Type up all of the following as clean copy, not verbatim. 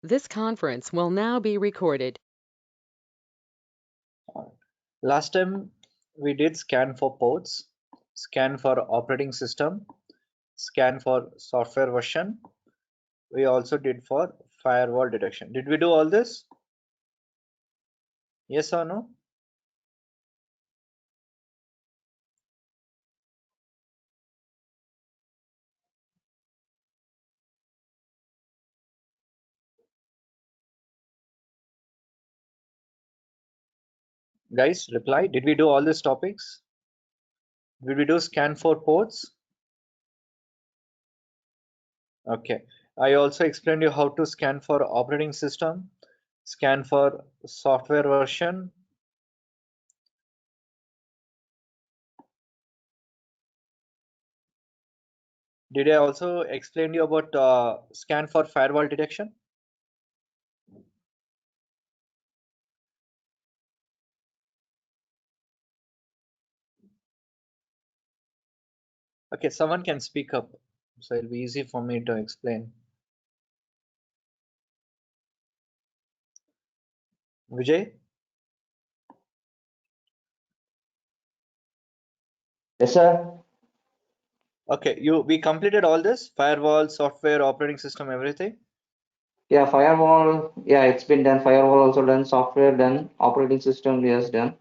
This conference will now be recorded. Last time we did scan for ports, scan for operating system, scan for software version. We also did for firewall detection. Did we do all this? Yes or no? Guys, reply. Did we do all these topics? Did we do scan for ports? Okay. I also explained you how to scan for operating system, scan for software version. Did I also explain you about scan for firewall detection? Okay, someone can speak up, so it'll be easy for me to explain. Vijay? Yes, sir. Okay, we completed all this, firewall, software, operating system, everything. Yeah, firewall. Yeah, it's been done. Firewall also done. Software done. Operating system yes done.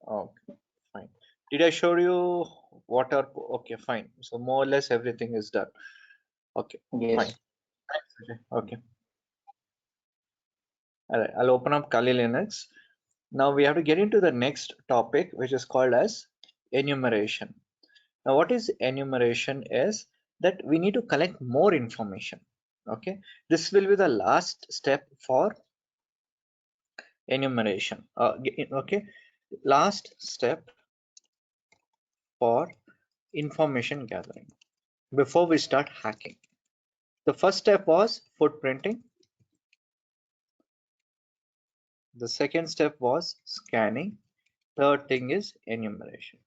Okay, fine. Did I show you what are okay, fine. So more or less everything is done. Okay, Yes. fine. Thanks, Vijay. Okay. All right, I'll open up Kali Linux. Now we have to get into the next topic, which is called as enumeration. Now, what is enumeration is that we need to collect more information. Okay, this will be the last step for enumeration. Okay, last step for information gathering before we start hacking. The first step was footprinting. The second step was scanning. Third thing is enumeration.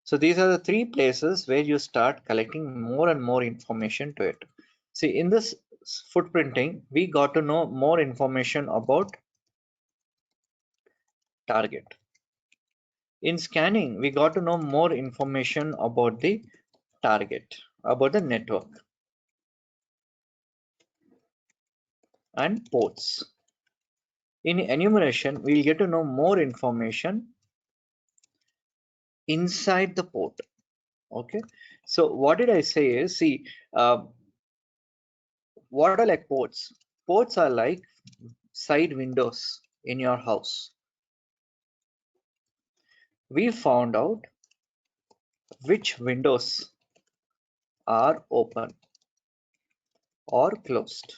So these are the three places where you start collecting more and more information to it. See, in this footprinting, we got to know more information about target. In scanning, we got to know more information about the target, about the network and ports. In enumeration, we'll get to know more information inside the port. Okay, so what did I say is, see, what are like ports? Ports are like side windows in your house. We found out which windows are open or closed.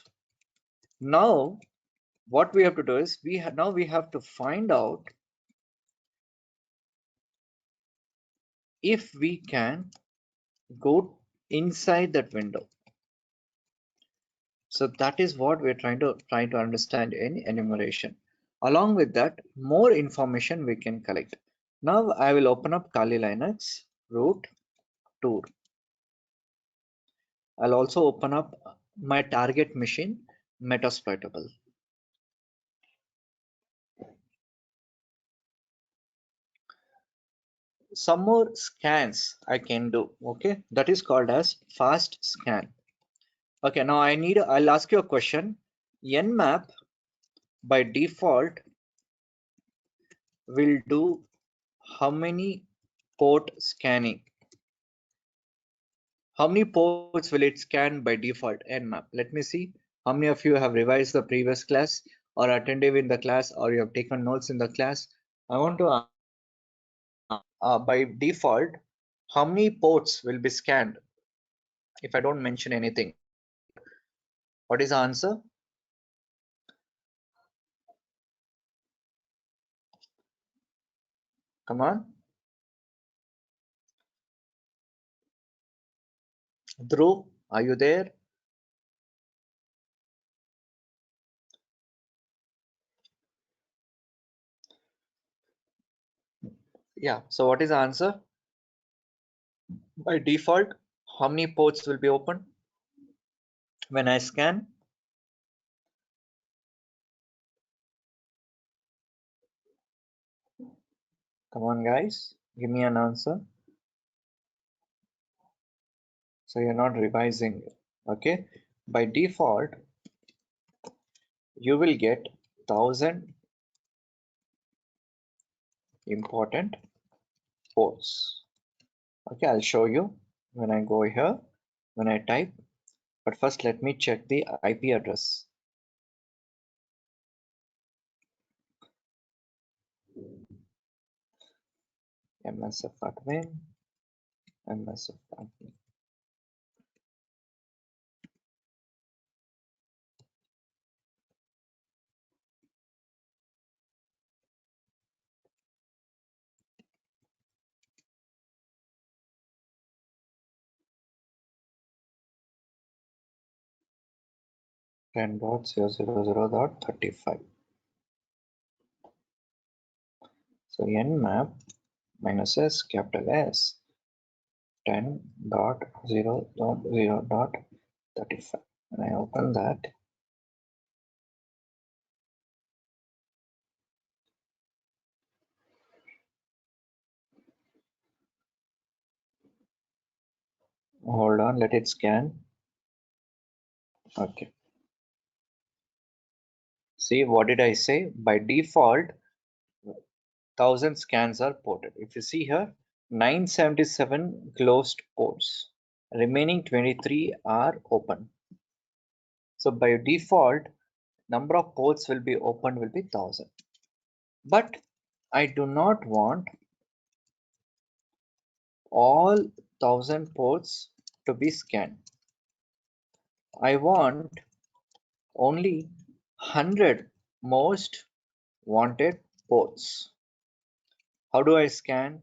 Now what we have to do is we have to find out if we can go inside that window. So that is what we're trying to understand in enumeration. Along with that, more information we can collect. Now I will open up Kali Linux root tour. I'll also open up my target machine Metasploitable. Some more scans I can do. Okay, that is called as fast scan. Okay, now I'll ask you a question. Nmap by default will do how many port scanning? How many ports will it scan by default? Nmap. Let me see. How many of you have revised the previous class or attentive in the class or you have taken notes in the class? I want to by default, how many ports will be scanned if I don't mention anything? What is the answer? Come on. Dhruv, are you there? Yeah, so what is the answer? By default, how many ports will be open when I scan? Come on, guys, give me an answer. So you're not revising it. Okay. By default, you will get 1000 important ports. Okay, I'll show you when I go here, when I type. But first, let me check the IP address. MSF admin, MSF admin. Ten dot 000.35. So nmap minus s capital S 10.0.0.35. When I open that, hold on, let it scan. Okay. See, what did I say? By default, 1000 scans are ported. If you see here, 977 closed ports. Remaining 23 are open. So by default, number of ports will be opened will be 1000. But I do not want all 1000 ports to be scanned. I want only 100 most wanted ports. How do I scan?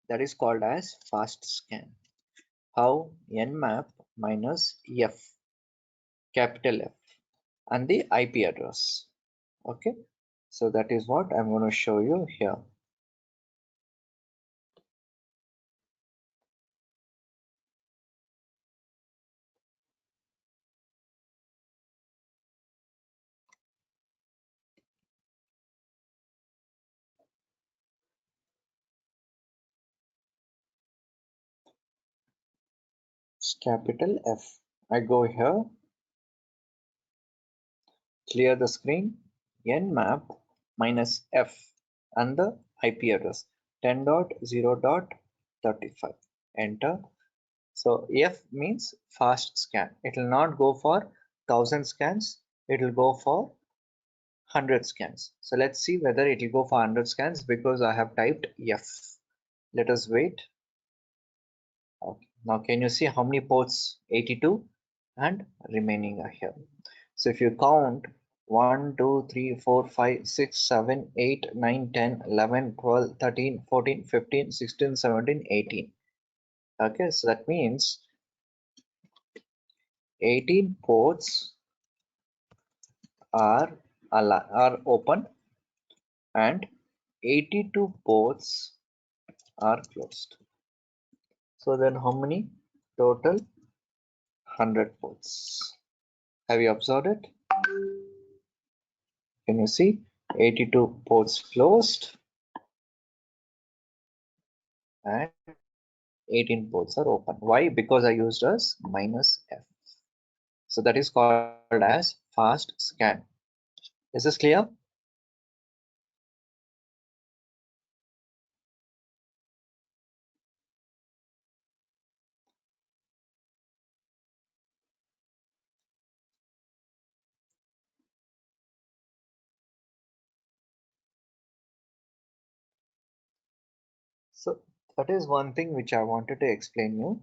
That is called as fast scan. How? Nmap minus F, capital F, and the IP address. Okay, so that is what I'm going to show you here. It's capital F. I go here, clear the screen, nmap minus F, and the IP address 10.0.35. Enter. So F means fast scan. It will not go for 1000 scans. It will go for 100 scans. So let's see whether it will go for 100 scans because I have typed F. Let us wait. Okay. Now can you see how many ports? 82 and remaining are here. So if you count 1, 2, 3, 4, 5, 6, 7, 8, 9, 10, 11, 12, 13, 14, 15, 16, 17, 18. Okay, so that means 18 ports are open and 82 ports are closed. So then how many? Total 100 ports. Have you observed it? Can you see 82 ports closed and 18 ports are open. Why? Because I used as minus F. So that is called as fast scan. Is this clear? So that is one thing which I wanted to explain you.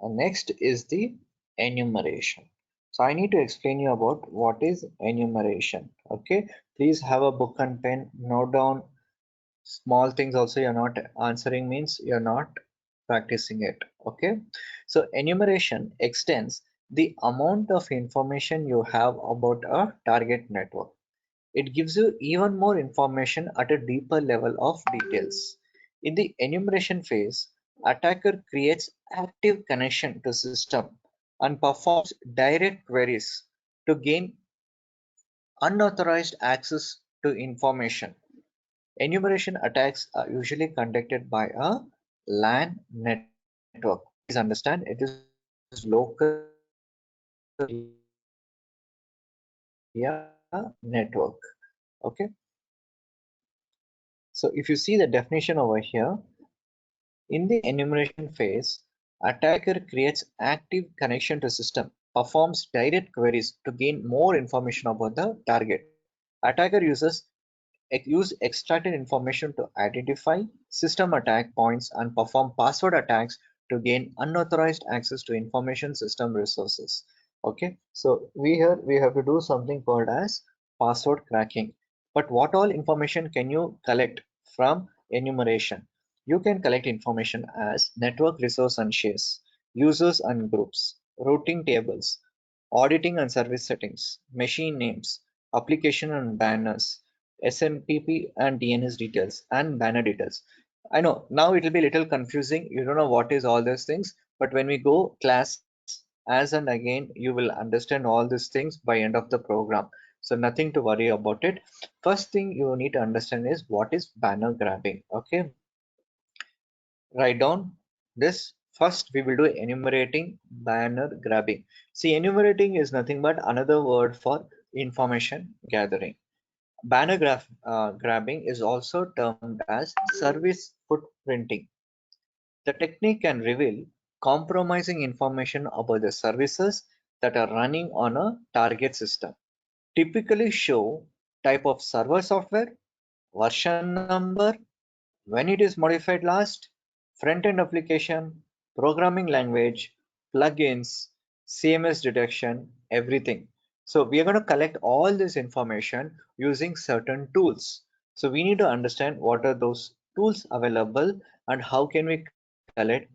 Next is the enumeration. So I need to explain you about what is enumeration. Okay, please have a book and pen, note down small things also. You're not answering means you're not practicing it. Okay, so enumeration extends the amount of information you have about a target network. It gives you even more information at a deeper level of details. In the enumeration phase, attacker creates active connection to system and performs direct queries to gain unauthorized access to information. Enumeration attacks are usually conducted by a LAN network. Please understand, it is local area network. Okay. So if you see the definition over here, in the enumeration phase, attacker creates active connection to system, performs direct queries to gain more information about the target. Attacker use extracted information to identify system attack points and perform password attacks to gain unauthorized access to information system resources. Okay, so we have to do something called as password cracking. But what all information can you collect from enumeration? You can collect information as network resource and shares, users and groups, routing tables, auditing and service settings, machine names, application and banners, SMTP and DNS details and banner details. I know now it will be a little confusing. You don't know what is all these things, but when we go class as and again, you will understand all these things by end of the program. So nothing to worry about it. First thing you need to understand is what is banner grabbing. Okay, write down this. First, we will do enumerating banner grabbing. See, enumerating is nothing but another word for information gathering. Grabbing is also termed as service footprinting. The technique can reveal compromising information about the services that are running on a target system. Typically show type of server software, version number, when it is modified last, front-end application, programming language, plugins, CMS detection, everything. So we are going to collect all this information using certain tools. So we need to understand what are those tools available and how can we collect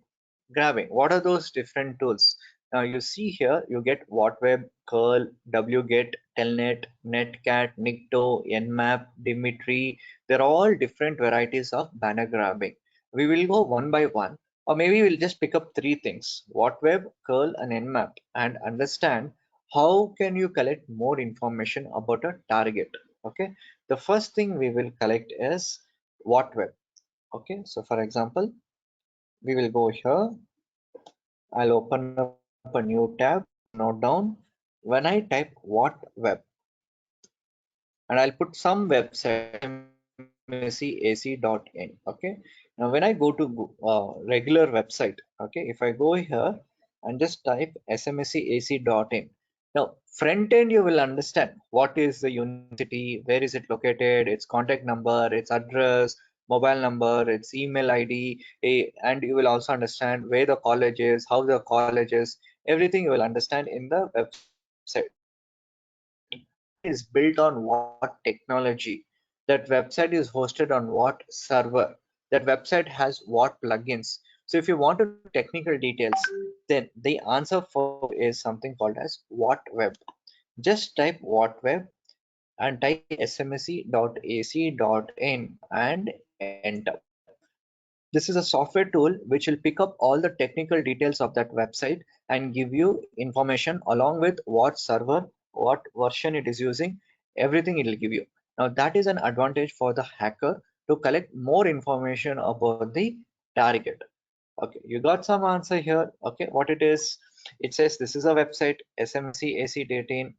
grabbing. What are those different tools? Now you see here, you get Whatweb, curl, wget, telnet, netcat, nikto, nmap, dimitri. They're all different varieties of banner grabbing. We will go one by one, or maybe we'll just pick up three things: Whatweb, curl, and nmap, and understand how can you collect more information about a target. Okay, the first thing we will collect is Whatweb. Okay, so for example, we will go here. I'll open up a new tab. Note down when I type what web, and I'll put some website smseac.in. Okay, now when I go to regular website, okay, if I go here and just type smseac.in, now front end you will understand what is the university, where is it located, its contact number, its address, mobile number, its email id, and you will also understand where the college is, how the college is, everything you will understand in the website. But that website is built on what technology? That website is hosted on what server? That website has what plugins? So if you want to know technical details, then the answer for you is something called as what web. Just type what web and type smsc.ac.in and enter. This is a software tool which will pick up all the technical details of that website and give you information along with what server, what version it is using, everything it will give you. Now that is an advantage for the hacker to collect more information about the target. Okay, you got some answer here. Okay, what it is? It says this is a website, smcac.in.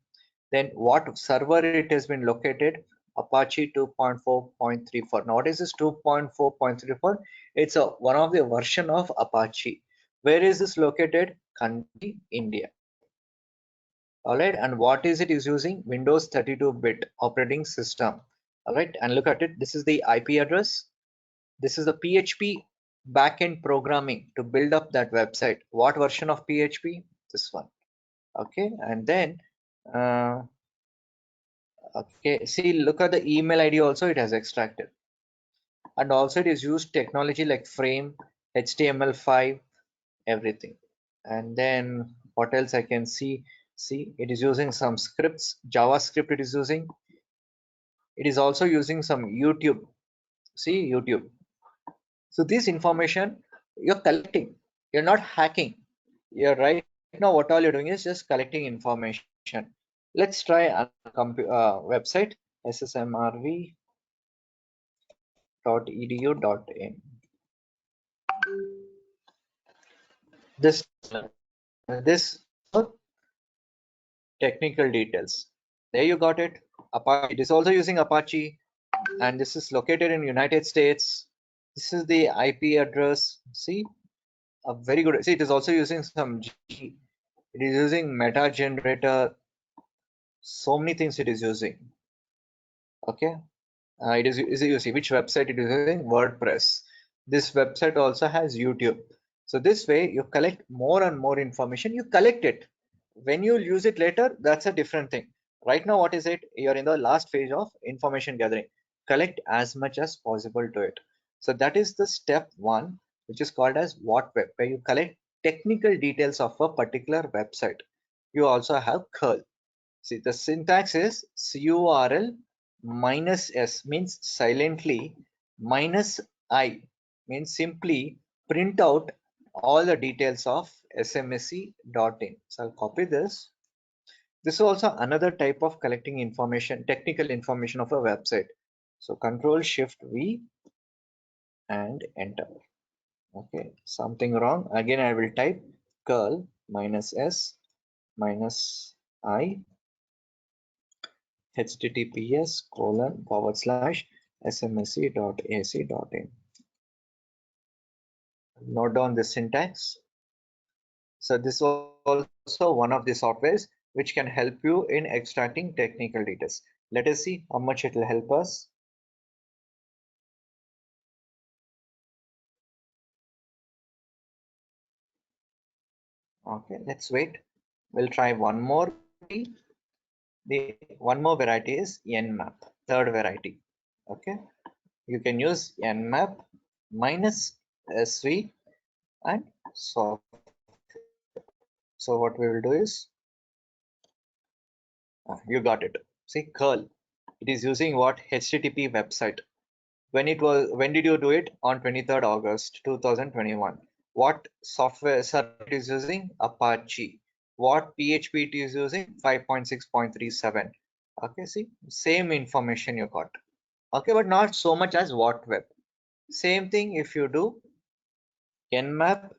Then what server it has been located? Apache 2.4.34. Now what is this 2.4.34? It's a one of the version of Apache. Where is this located? Country India. All right, and what is it is using? Windows 32-bit operating system. All right, and look at it. This is the IP address. This is the PHP backend programming to build up that website. What version of PHP? This one. Okay, and then okay, see, look at the email ID also, it has extracted. And also it is used technology like frame, HTML5, everything. And then what else I can see? See, it is using some scripts, JavaScript it is using. It is also using some YouTube. See, YouTube. So this information you're collecting, you're not hacking. You're right now, what all you're doing is just collecting information. Let's try a website, ssmrv www.edu.in. This more technical details. There you got it. Apache. It is also using Apache, and this is located in United States. This is the IP address. See, a very good. See, it is also using some G. It is using meta generator. So many things it is using. Okay. Is using which website it is using? WordPress. This website also has YouTube. So this way you collect more and more information. You collect it. When you use it later, that's a different thing. Right now, what is it? You're in the last phase of information gathering. Collect as much as possible to it. So that is the step one, which is called as what web, where you collect technical details of a particular website. You also have curl. See, the syntax is curl minus s means silently, minus I means simply print out all the details of smsc.in. So I'll copy this. This is also another type of collecting information, technical information of a website. So Control Shift V and enter. Okay, something wrong. Again, I will type curl minus s minus I https://smsc.ac.in. Note down the syntax. So this is also one of the softwares which can help you in extracting technical details. Let us see how much it will help us. Okay, let's wait. We'll try one more variety. The one more variety is Nmap, third variety. Okay, you can use Nmap minus SV and software. So what we will do is, you got it. See, curl. It is using what? HTTP website. When did you do it? On 23rd August 2021. What software server it is using? Apache. What PHP it is using? 5.6.37. Okay, see, same information you got. Okay, but not so much as what web. Same thing if you do nmap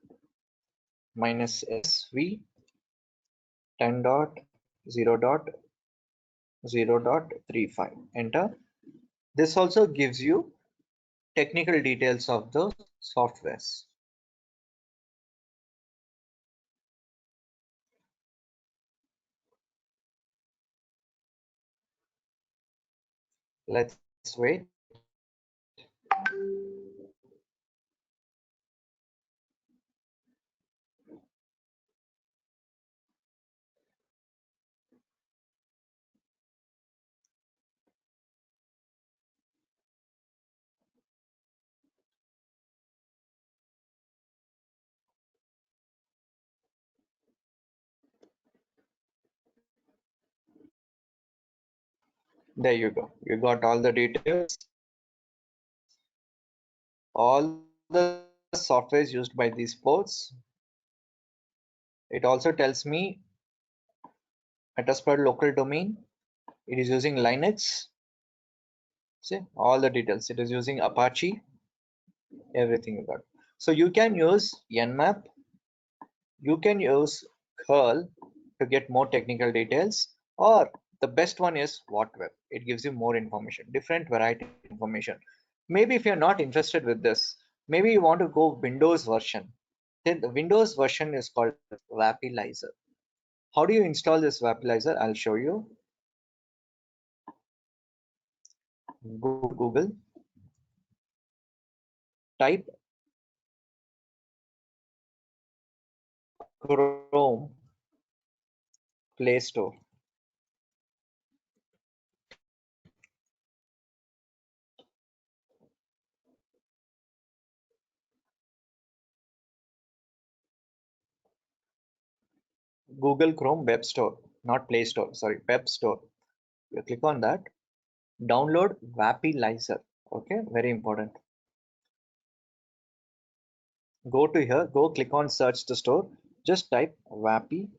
minus sv 10.0.0.35. Enter. This also gives you technical details of those softwares. Let's wait. There you go. You got all the details, all the softwares used by these ports. It also tells me Metasploit local domain. It is using Linux. See all the details. It is using Apache. Everything you got. So you can use Nmap. You can use curl to get more technical details, or the best one is whatweb. It gives you more information, different variety of information. Maybe if you're not interested with this, maybe you want to go Windows version, then the Windows version is called Vapilizer. How do you install this Vapilizer? I'll show you. Go to Google, type Chrome Play Store. Google Chrome Web Store, not Play Store, sorry, Web Store. You click on that, download Vapilizer. Okay, very important. Go to here, go click on search the store, just type Vapilizer.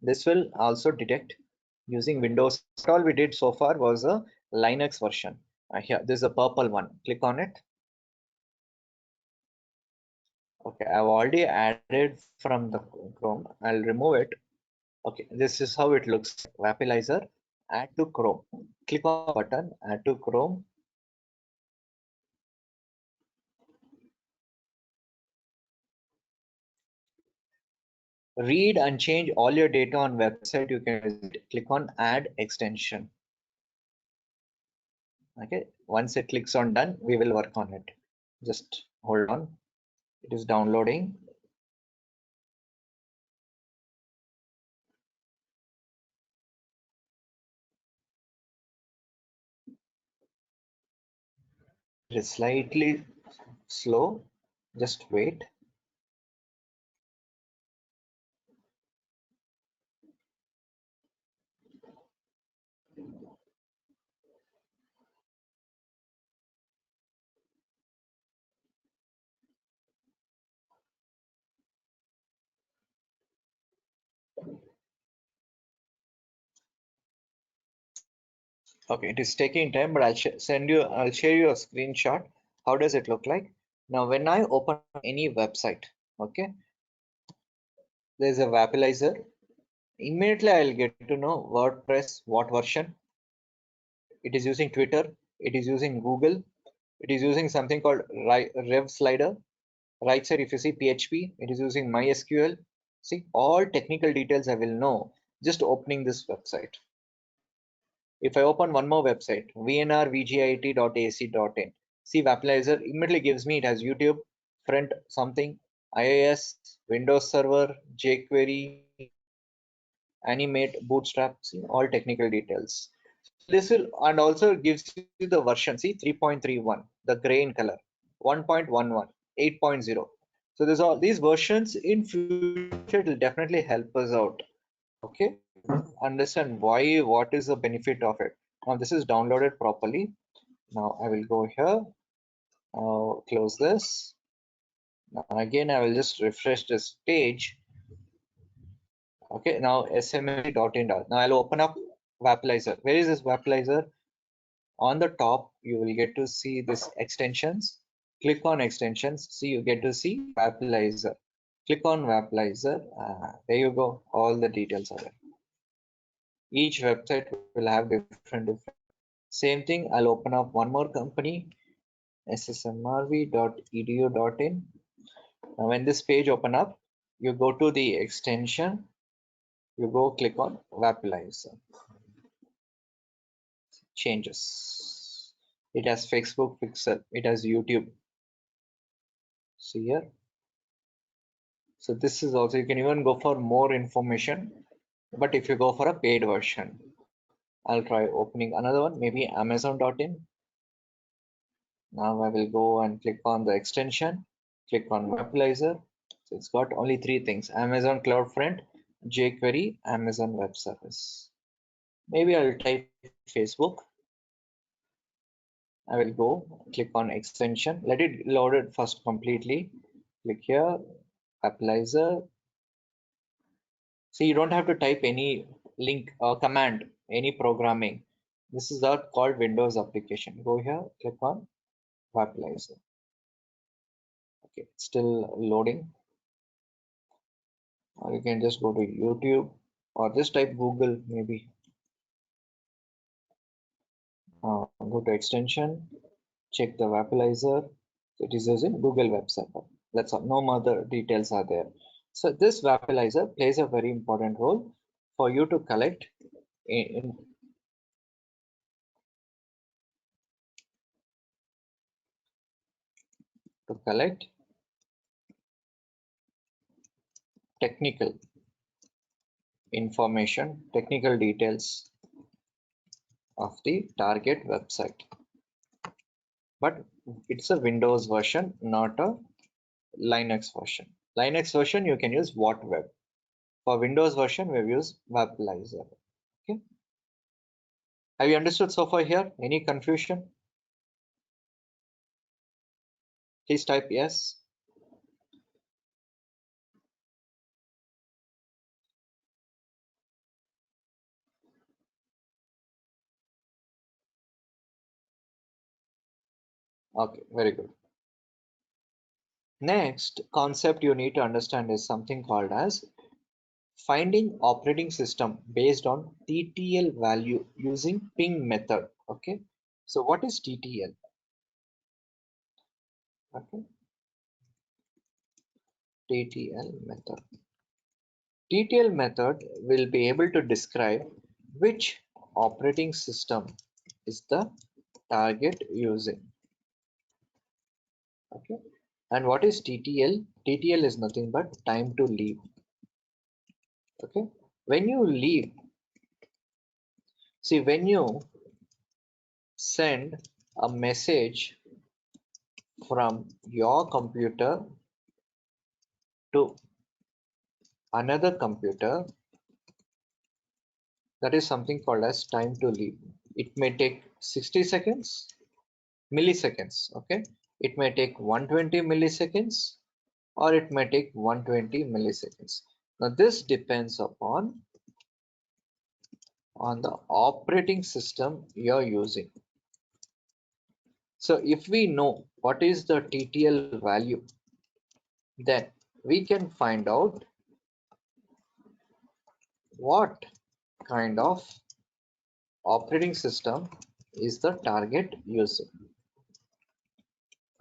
This will also detect using Windows. All we did so far was a Linux version. Here, this is a purple one. Click on it. Okay, I've already added from the Chrome. I'll remove it. Okay, this is how it looks. Vapilizer, add to Chrome. Click on the button, add to Chrome. Read and change all your data on website you can visit. Click on add extension. Okay, once it clicks on done, we will work on it. Just hold on. It is downloading. It is slightly slow. Just wait. Okay, it is taking time, but I'll share you a screenshot. How does it look like? Now, when I open any website, okay, there's a Vapilizer. Immediately, I'll get to know WordPress, what version. It is using Twitter. It is using Google. It is using something called Rev Slider. Right side, if you see PHP, it is using MySQL. See, all technical details I will know just opening this website. If I open one more website, vnrvgit.ac.in, see Vapilizer immediately gives me, it has YouTube, front something, IIS, Windows Server, jQuery, Animate, Bootstrap, see all technical details. This will, and also gives you the version, see 3.31, the gray in color, 1.11, 8.0. So there's all these versions in future, it will definitely help us out. Okay, understand why, what is the benefit of it. Now this is downloaded properly. Now I will go here, close this. Now again, I will just refresh this page. Okay, now smsc.in. Now I'll open up Vapilizer. Where is this Vapilizer? On the top, you will get to see this extensions. Click on extensions. See, you get to see Vapilizer. Click on Vapilizer. There you go. All the details are there. Each website will have different. Same thing. I'll open up one more company, ssmrv.edu.in. Now, when this page open up, you go to the extension. You go click on Vapilizer. Changes. It has Facebook Pixel. It has YouTube. See here. So this is also, you can even go for more information, but if you go for a paid version, I'll try opening another one, maybe amazon.in. Now I will go and click on the extension, click on Webalizer. So it's got only three things: Amazon CloudFront, jQuery, Amazon Web Service. Maybe I'll type Facebook. I will go click on extension, let it load it first completely. Click here, Webalizer. So you don't have to type any link or command, any programming. This is our called Windows application. Go here, click on Vapilizer. Okay, it's still loading. Or you can just go to YouTube or just type Google maybe. Go to extension, check the Vapilizer. It is using Google Web Server. That's all. No other details are there. So this Vapilizer plays a very important role for you to collect in to collect technical information, technical details of the target website. But it's a Windows version, not a Linux version. Linux version you can use WhatWeb. For Windows version we've used Webalizer. Okay. Have you understood so far here? Any confusion? Please type yes. Okay, very good. Next concept you need to understand is something called as finding operating system based on TTL value using ping method. Okay, so what is TTL? Okay, TTL method. TTL method will be able to describe which operating system is the target using. Okay, and what is TTL? TTL is nothing but time to leave. Okay, when you leave, see, when you send a message from your computer to another computer, that is something called as time to leave. It may take 60 seconds, milliseconds. Okay, it may take 120 milliseconds, or it may take 120 milliseconds. Now this depends upon on the operating system you're using. So if we know what is the TTL value, then we can find out what kind of operating system is the target using.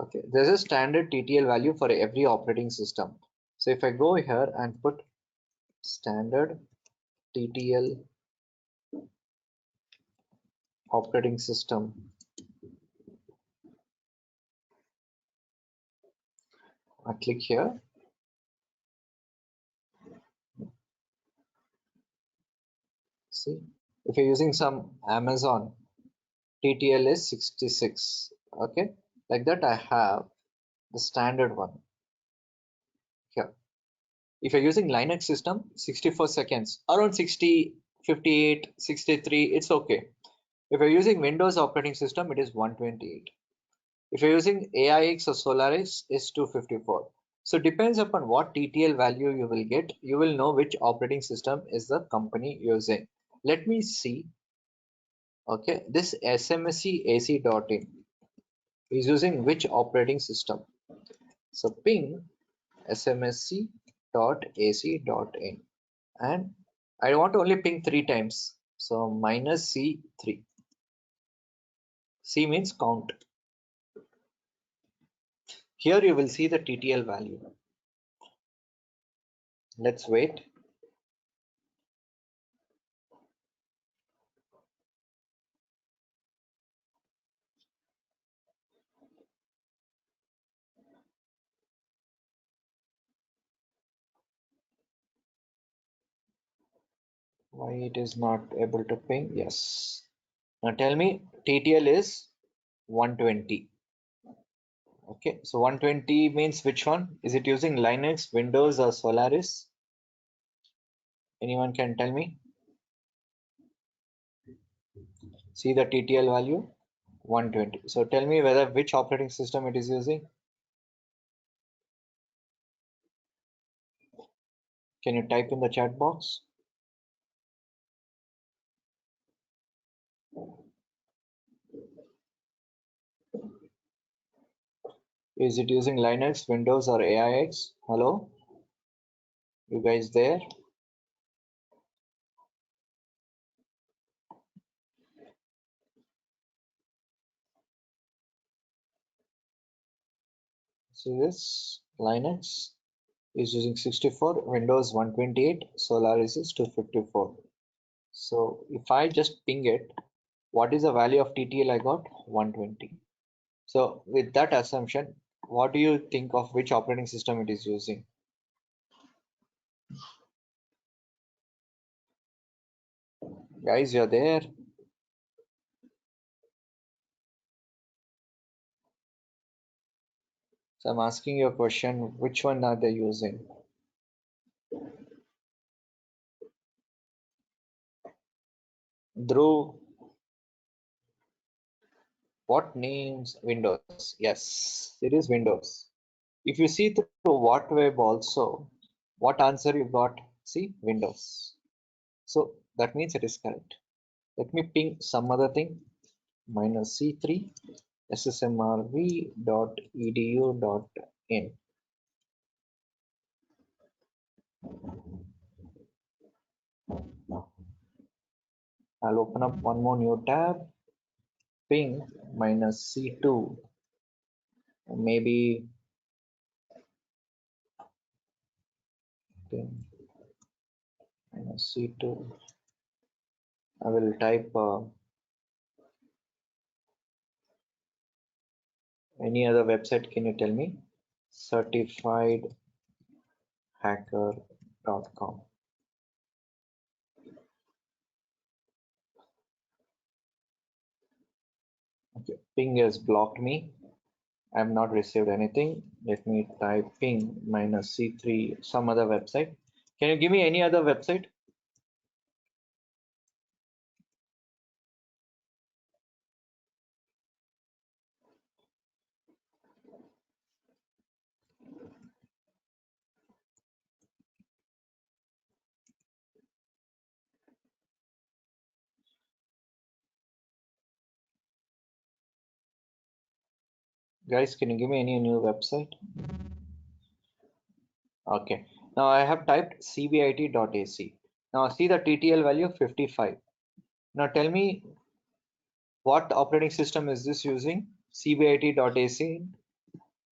Okay, there's a standard TTL value for every operating system. So if I go here and put standard TTL operating system, I click here. See, if you're using some Amazon, TTL is 66. Okay, like that I have the standard one here. If you're using Linux system, 64 seconds, around 60, 58, 63, it's okay. If you're using Windows operating system, it is 128. If you're using AIX or Solaris, it's 254. So depends upon what TTL value you will get, you will know which operating system is the company using. Let me see. Okay, this smscac.in is using which operating system? So ping smsc.ac.in, and I want to only ping 3 times. So minus C3. C means count. Here you will see the TTL value. Let's wait. Why it is not able to ping? Yes. Now tell me, TTL is 120. Okay, so 120 means which one? Is it using Linux, Windows, or Solaris? Anyone can tell me? See the TTL value? 120. So tell me whether which operating system it is using. Can you type in the chat box? Is it using Linux, Windows, or AIX? Hello? You guys there? See this? Linux is using 64, Windows 128, Solaris is 254. So if I just ping it, what is the value of TTL I got? 120. So with that assumption, what do you think of which operating system it is using? Guys, you're there? So I'm asking you a question, which one are they using? Dhruv, what names? Windows. Yes, it is Windows. If you see through what web also, what answer you got? See, Windows. So that means it is correct. Let me ping some other thing. Minus C3. ssmrv.edu.in. I'll open up one more new tab, ping minus C2, maybe ping minus C2. I will type any other website. Can you tell me? Certifiedhacker.com. Okay, ping has blocked me. I have not received anything. Let me type ping minus C3, some other website. Can you give me any other website? Guys, can you give me any new website? Okay, now I have typed cbit.ac. Now see the TTL value 55. Now tell me what operating system is this using? cbit.ac.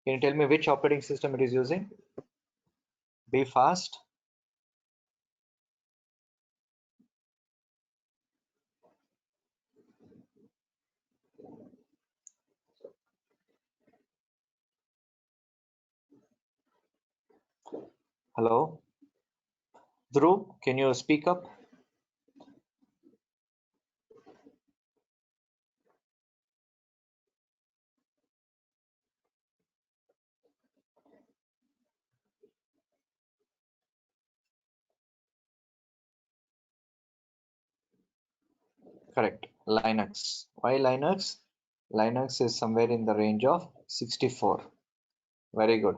Can you tell me which operating system it is using? Be fast. Hello? Dhruv, can you speak up? Correct. Linux. Why Linux? Linux is somewhere in the range of 64. Very good.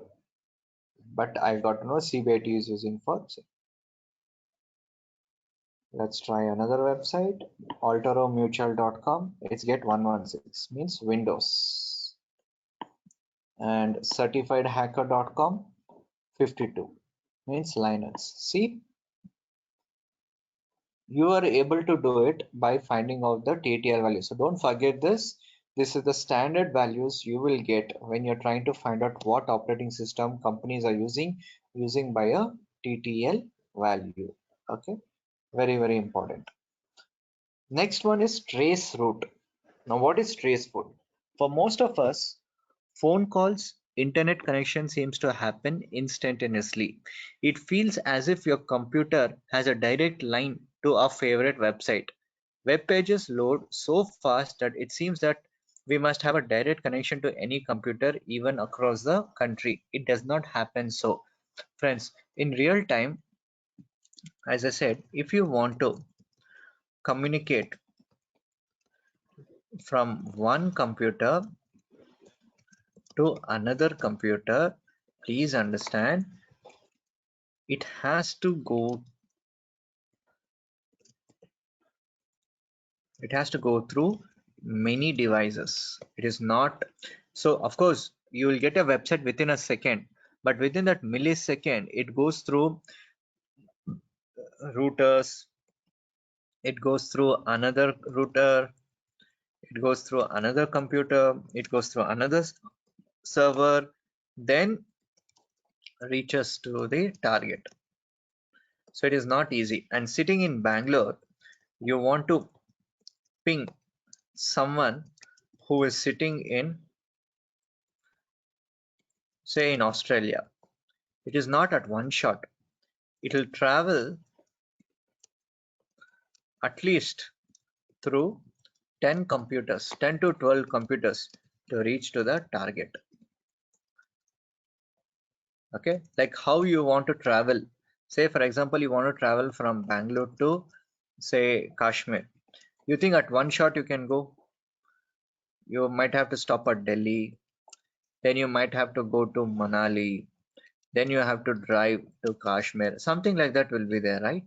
But I got to know CBIT is using for. Let's try another website. alteromutual.com. It's get 116 means Windows. And certifiedhacker.com 52 means Linux. See, you are able to do it by finding out the TTL value. So don't forget this. This is the standard values you will get when you're trying to find out what operating system companies are using by a TTL value. Okay, very, very important. Next one is trace route. Now, what is trace route? For most of us, phone calls, internet connection seems to happen instantaneously. It feels as if your computer has a direct line to our favorite website. Web pages load so fast that it seems that we must have a direct connection to any computer even across the country. It does not happen so. Friends, in real time, as I said, if you want to communicate from one computer to another computer, please understand it has to go through many devices. It is not so. Of course you will get a website within a second, but within that millisecond it goes through routers, it goes through another router, it goes through another computer, it goes through another server, then reaches to the target. So it is not easy. And sitting in Bangalore, you want to ping someone who is sitting in, say, in Australia. It is not at one shot. It will travel at least through 10 computers, 10 to 12 computers to reach to the target. Okay, like how you want to travel. Say, for example, you want to travel from Bangalore to, say, Kashmir. You think at one shot you can go? You might have to stop at Delhi, then you might have to go to Manali, then you have to drive to Kashmir. Something like that will be there, right?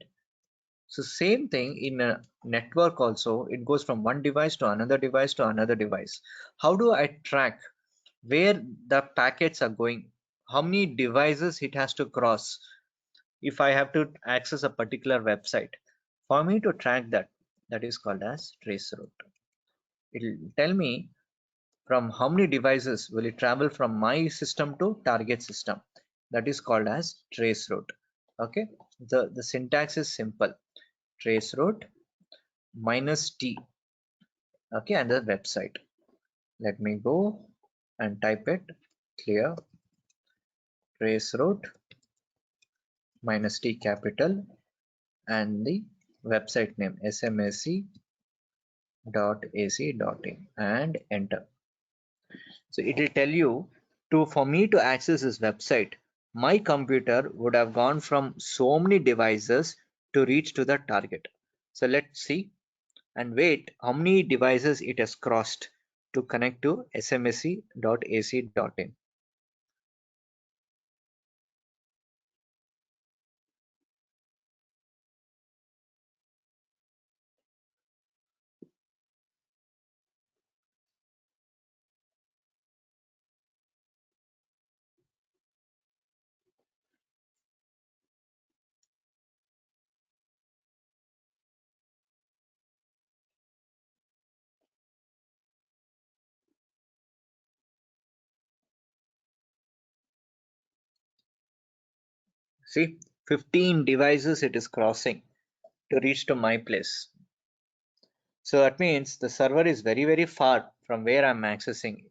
So same thing in a network also, it goes from one device to another device to another device. How do I track where the packets are going? How many devices it has to cross if I have to access a particular website? For me to track that, that is called as trace route. It will tell me from how many devices will it travel from my system to target system. That is called as trace route. Okay, the syntax is simple: trace route minus t. Okay, and the website. Let me go and type it. Clear trace route minus t capital and the website name smsc.ac.in and enter. So it will tell you, to for me to access this website, my computer would have gone from so many devices to reach to the target. So let's see and wait how many devices it has crossed to connect to smsc.ac.in. See, 15 devices it is crossing to reach to my place. So that means the server is very, very far from where I'm accessing.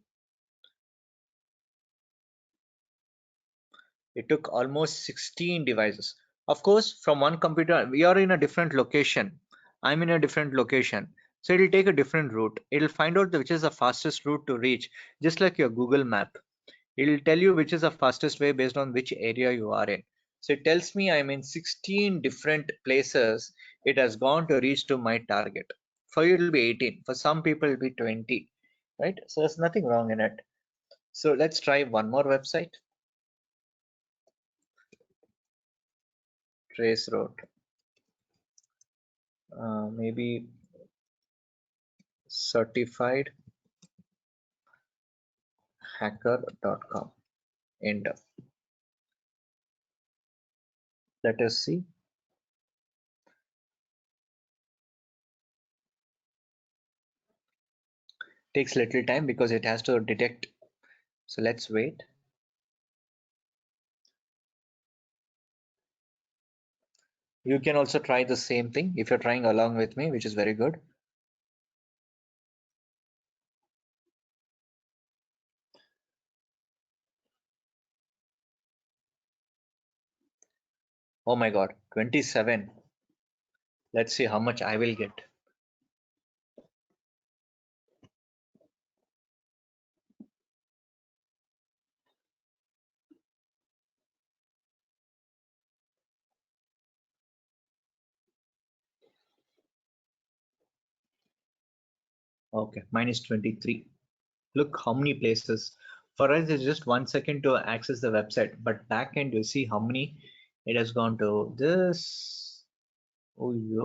It took almost 16 devices. Of course, from one computer, we are in a different location. I'm in a different location. So it'll take a different route. It'll find out which is the fastest route to reach, just like your Google map. It'll tell you which is the fastest way based on which area you are in. So it tells me I'm in 16 different places. It has gone to reach to my target. For you, it'll be 18. For some people, it'll be 20. Right? So there's nothing wrong in it. So let's try one more website. Trace route. Maybe certifiedhacker.com. Enter. Let us see. Takes little time because it has to detect. So let's wait. You can also try the same thing if you're trying along with me, which is very good. Oh my God, 27. Let's see how much I will get. Okay, minus 23. Look how many places. For us, it's just 1 second to access the website, but back end, you see how many it has gone to this. Oh, yeah.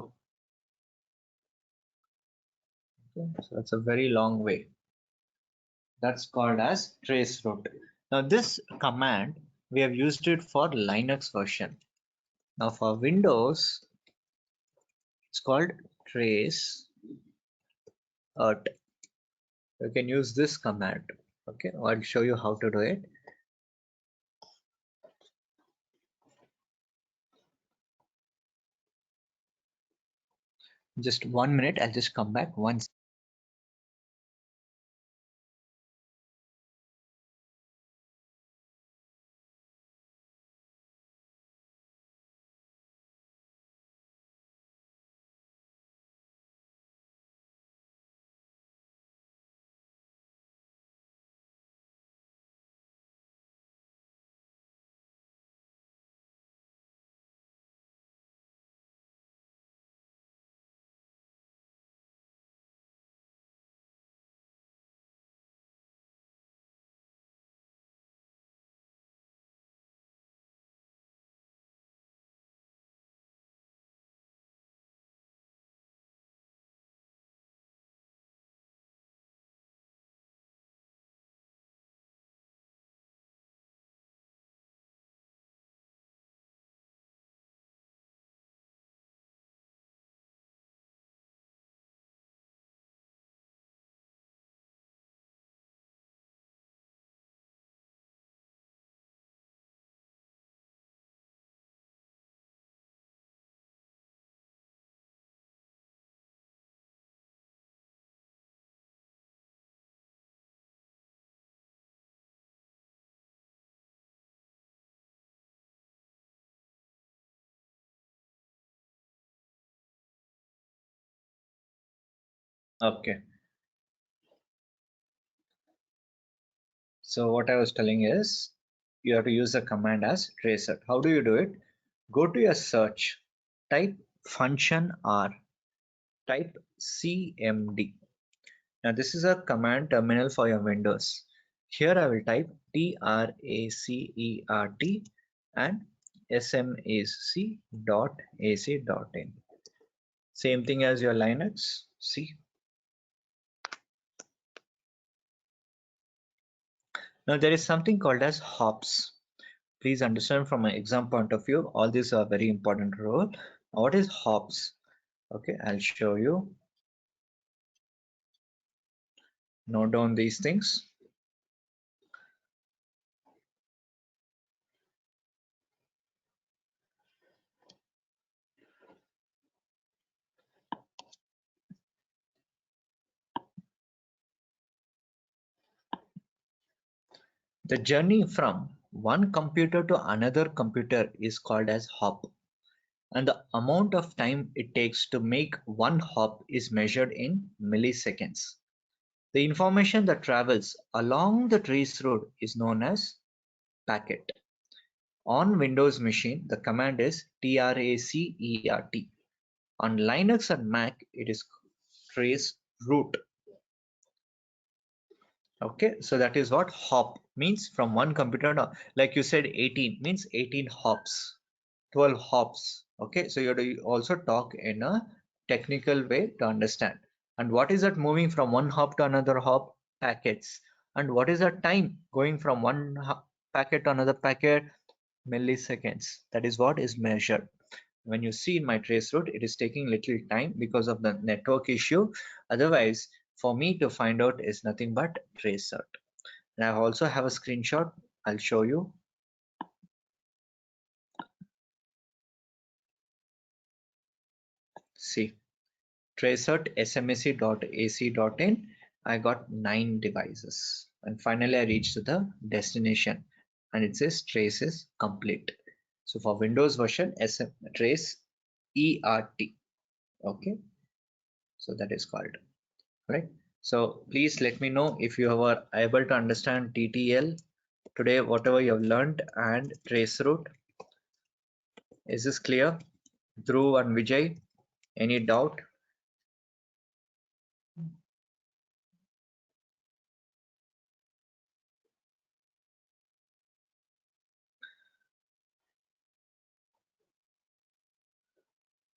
Okay, so that's a very long way. That's called as trace route. Now this command, we have used it for Linux version. Now for Windows, it's called trace ert. You can use this command. Okay, I'll show you how to do it. Just 1 minute, I'll just come back once. Okay. So what I was telling is you have to use the command as tracer. How do you do it? Go to your search, type function R, type cmd. Now this is a command terminal for your Windows. Here I will type tracert and smac.ac.in. Same thing as your Linux. See. Now there is something called as hops. Please understand from an exam point of view, all these are very important role. What is hops? Okay, I'll show you. Note down these things. The journey from one computer to another computer is called as hop, and the amount of time it takes to make one hop is measured in milliseconds. The information that travels along the trace route is known as packet. On Windows machine, the command is tracert. On Linux and Mac, it is trace route. Okay, so that is what hop means, from one computer to, like you said, 18 means 18 hops, 12 hops. Okay, so you have to also talk in a technical way to understand. And what is that moving from one hop to another hop? Packets. And what is that time going from one packet to another packet? Milliseconds. That is what is measured. When you see in my trace route, it is taking little time because of the network issue. Otherwise, for me to find out is nothing but trace route. And I also have a screenshot. I'll show you. See, tracert smac.ac.in. I got 9 devices. And finally, I reached the destination. And it says trace is complete. So for Windows version, trace ERT. Okay, so that is called. Right. So please let me know if you were able to understand TTL today, whatever you have learned, and trace route. Is this clear? Dhruv and Vijay, any doubt?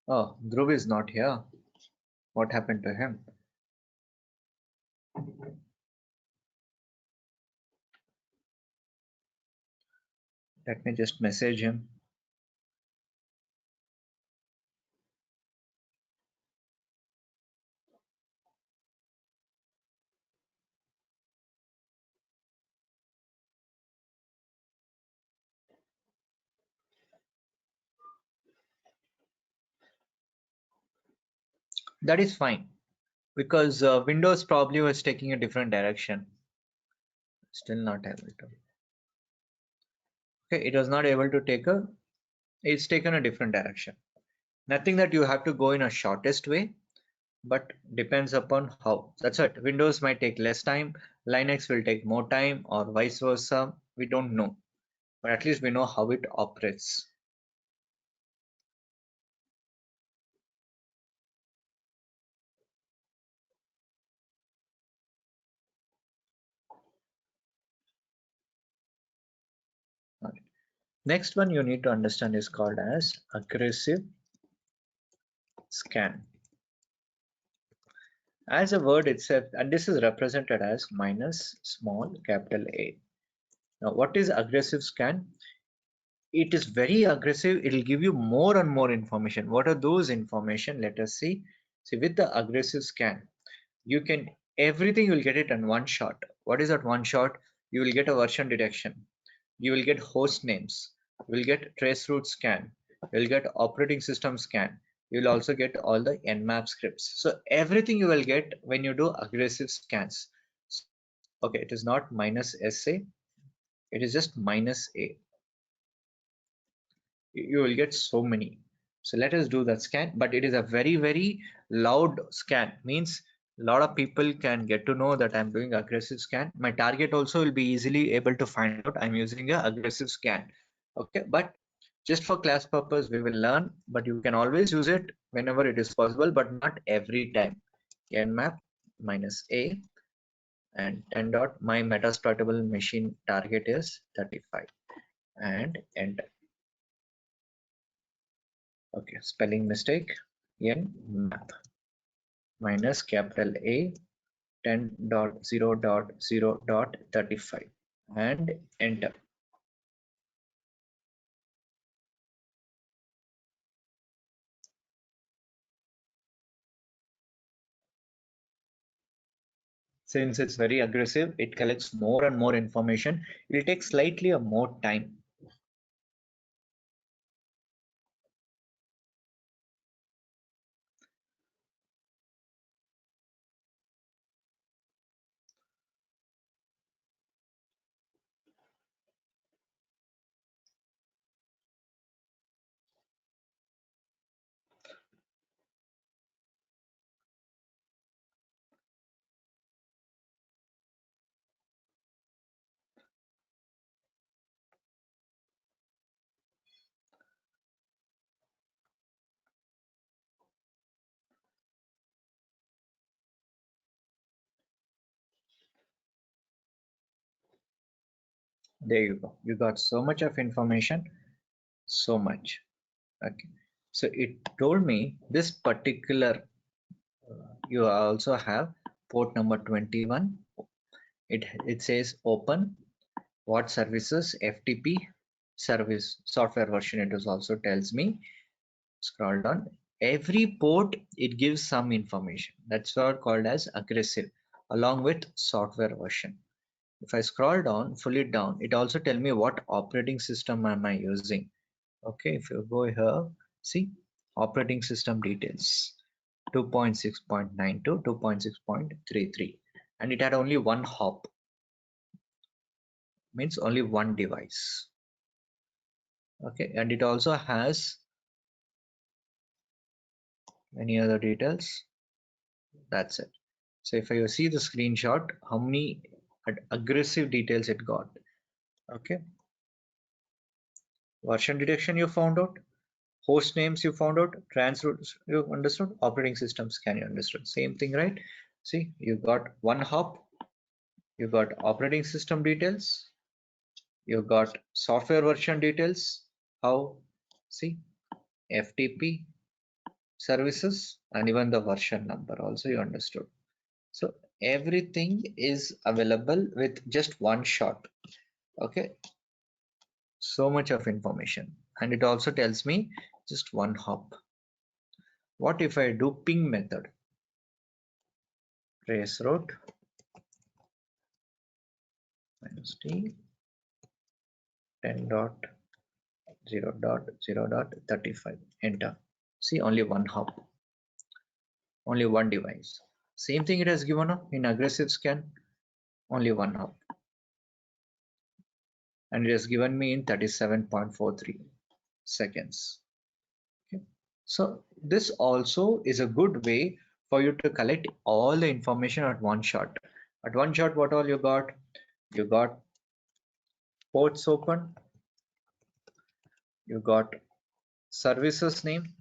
Oh, Dhruv is not here. What happened to him? Let me just message him. That is fine because Windows probably was taking a different direction. Still not able to. Okay, it was not able to take a, it's taken a different direction. Nothing that you have to go in a shortest way, but depends upon how. That's it. Windows might take less time, Linux will take more time, or vice versa. We don't know, but at least we know how it operates. Alright. Next one you need to understand is called as aggressive scan. As a word itself, and this is represented as minus small capital A. Now, what is aggressive scan? It is very aggressive. It will give you more and more information. What are those information? Let us see. See, with the aggressive scan, you can, everything you will get it in one shot. What is that one shot? You will get a version detection. You will get host names. You will get trace route scan. You will get operating system scan. You will also get all the Nmap scripts. So everything you will get when you do aggressive scans. Okay, it is not minus SA. It is just minus A. You will get so many. So let us do that scan, but it is a very, very loud scan, means a lot of people can get to know that I'm doing aggressive scan. My target also will be easily able to find out I'm using a aggressive scan. Okay, but just for class purpose, we will learn, but you can always use it whenever it is possible, but not every time. Nmap minus A and 10 dot my metasploitable machine target is 35 and enter. Okay, spelling mistake. Nmap minus capital A 10.0.0.35 and enter. Since it's very aggressive, it collects more and more information. It will take slightly a more time. There you go. You got so much of information, so much. Okay. So it told me this particular, you also have port number 21. It says open, what services, FTP, service, software version, it is also tells me. Scroll down. Every port, it gives some information. That's what called as aggressive, along with software version. If I scroll down, fully down, it also tell me what operating system am I using. Okay, if you go here, see operating system details 2.6.9 to 2.6.33, and it had only one hop, means only one device. Okay, and it also has many other details. That's it. So if I see the screenshot, how many aggressive details it got. Okay, version detection you found out, host names you found out, transroutes you understood, operating system scan you understood. Same thing, right? See, you got one hop, you got operating system details, you got software version details, how, see, FTP services, and even the version number also you understood. So everything is available with just one shot. Okay, so much of information, and it also tells me just one hop. What if I do ping method? Trace route minus t 10.0.0.35, enter. See, only one hop, only one device. Same thing it has given up in aggressive scan, only one hop, and it has given me in 37.43 seconds. Okay. So this also is a good way for you to collect all the information at one shot. At one shot, what all you got? You got ports open, you got services name,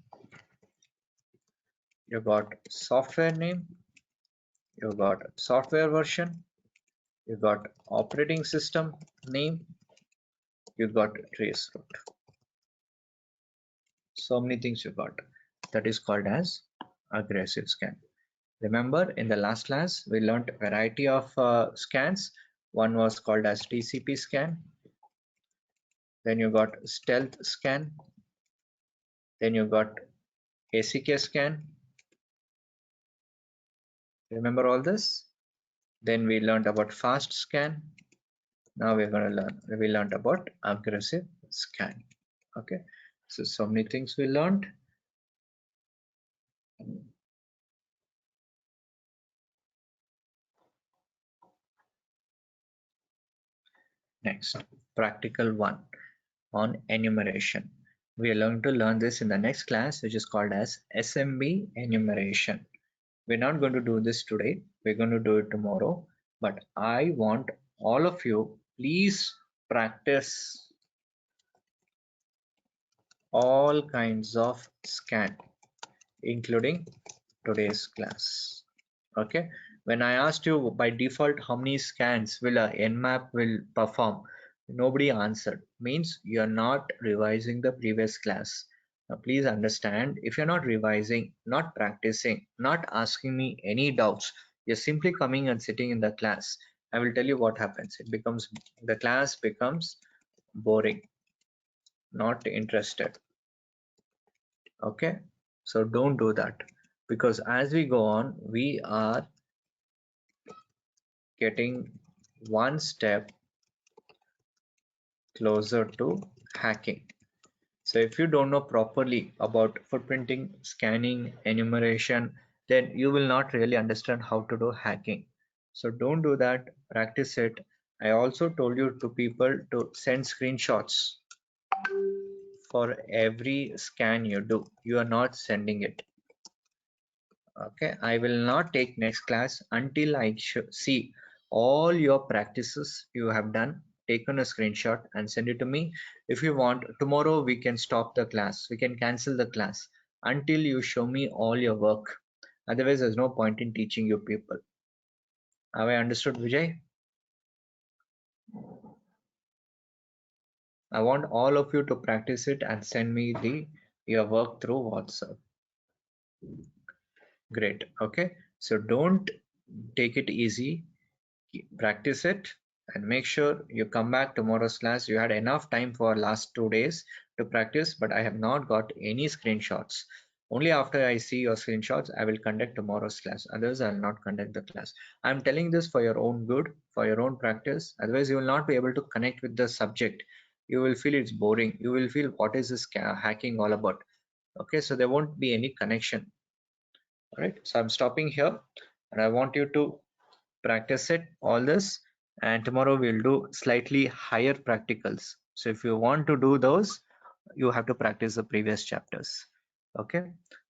you got software name, you got software version, you got operating system name, you got trace route. So many things you got. That is called as aggressive scan. Remember, in the last class we learned a variety of scans. One was called as TCP scan, then you got stealth scan, then you got ACK scan. Remember all this? Then we learned about fast scan. Now we're going to we learned about aggressive scan. Okay, so many things we learned. Next, practical one on enumeration. We are going to learn this in the next class, which is called as SMB enumeration. We're not going to do this today. We're going to do it tomorrow. But I want all of you, please practice all kinds of scan, including today's class. Okay, when I asked you by default how many scans will a nmap will perform, nobody answered. Means you're not revising the previous class. Now please understand, if you're not revising, not practicing, not asking me any doubts, you're simply coming and sitting in the class, I will tell you what happens. The class becomes boring, not interested. Okay, so don't do that, because as we go on, we are getting one step closer to hacking. So if you don't know properly about footprinting, scanning, enumeration, then you will not really understand how to do hacking. So don't do that, practice it. I also told you to people to send screenshots for every scan you do. You are not sending it. Okay, I will not take next class until I see all your practices you have done, taken a screenshot and send it to me. If you want, tomorrow we can stop the class, we can cancel the class until you show me all your work. Otherwise there's no point in teaching you people. Have I understood, Vijay? I want all of you to practice it and send me your work through WhatsApp. Great. Okay, so don't take it easy, practice it, and make sure you come back tomorrow's class. You had enough time for last 2 days to practice, but I have not got any screenshots. Only after I see your screenshots I will conduct tomorrow's class. Otherwise I will not conduct the class. I'm telling this for your own good, for your own practice. Otherwise you will not be able to connect with the subject. You will feel it's boring. You will feel, what is this hacking all about? Okay, so there won't be any connection. All right, so I'm stopping here, and I want you to practice it all this, and tomorrow we'll do slightly higher practicals. So if you want to do those, you have to practice the previous chapters. Okay,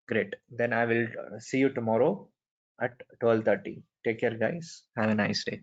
great. Then I will see you tomorrow at 12:30. Take care, guys. Have a nice day.